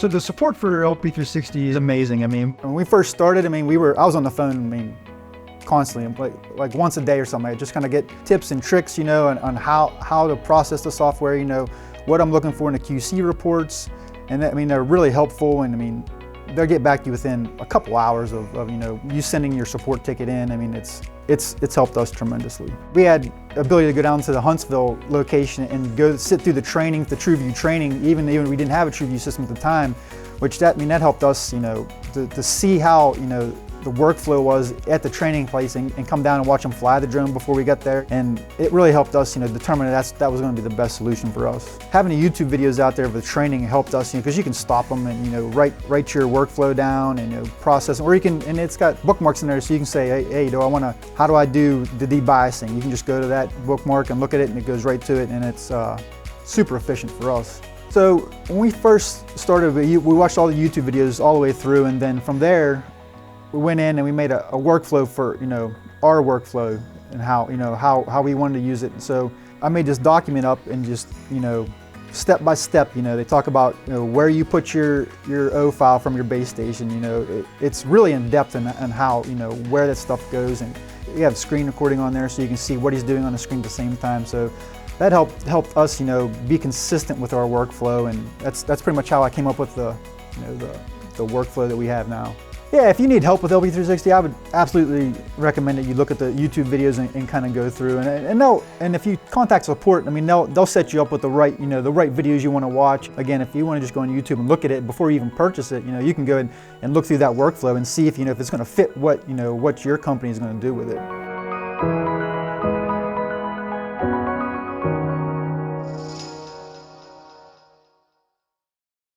So the support for LP360 is amazing. I mean, when we first started, I was on the phone, constantly, like once a day or something. I just kind of get tips and tricks, on how to process the software, what I'm looking for in the QC reports. And they're really helpful, and they'll get back to you within a couple hours of you sending your support ticket in. It's helped us tremendously. We had the ability to go down to the Huntsville location and go sit through the training, the TrueView training, even we didn't have a TrueView system at the time, which that helped us, to see how, the workflow was at the training place and come down and watch them fly the drone before we got there. And it really helped us, determine that was going to be the best solution for us. Having the YouTube videos out there for the training helped us, because you can stop them and, write your workflow down and, process them. Or you can, and it's got bookmarks in there, so you can say, hey, how do I do the debiasing? You can just go to that bookmark and look at it, and it goes right to it, and it's super efficient for us. So when we first started, we watched all the YouTube videos all the way through, and then from there, we went in and we made a workflow for our workflow and how we wanted to use it. And so I made this document up and just step by step. They talk about where you put your O file from your base station. It's really in depth in how where that stuff goes, and you have screen recording on there so you can see what he's doing on the screen at the same time. So that helped us be consistent with our workflow, and that's pretty much how I came up with the workflow that we have now. Yeah, if you need help with LP360, I would absolutely recommend that you look at the YouTube videos and kind of go through. And if you contact support, they'll set you up with the right videos you want to watch. Again, if you want to just go on YouTube and look at it before you even purchase it, you can go and look through that workflow and see if it's going to fit what your company is going to do with it.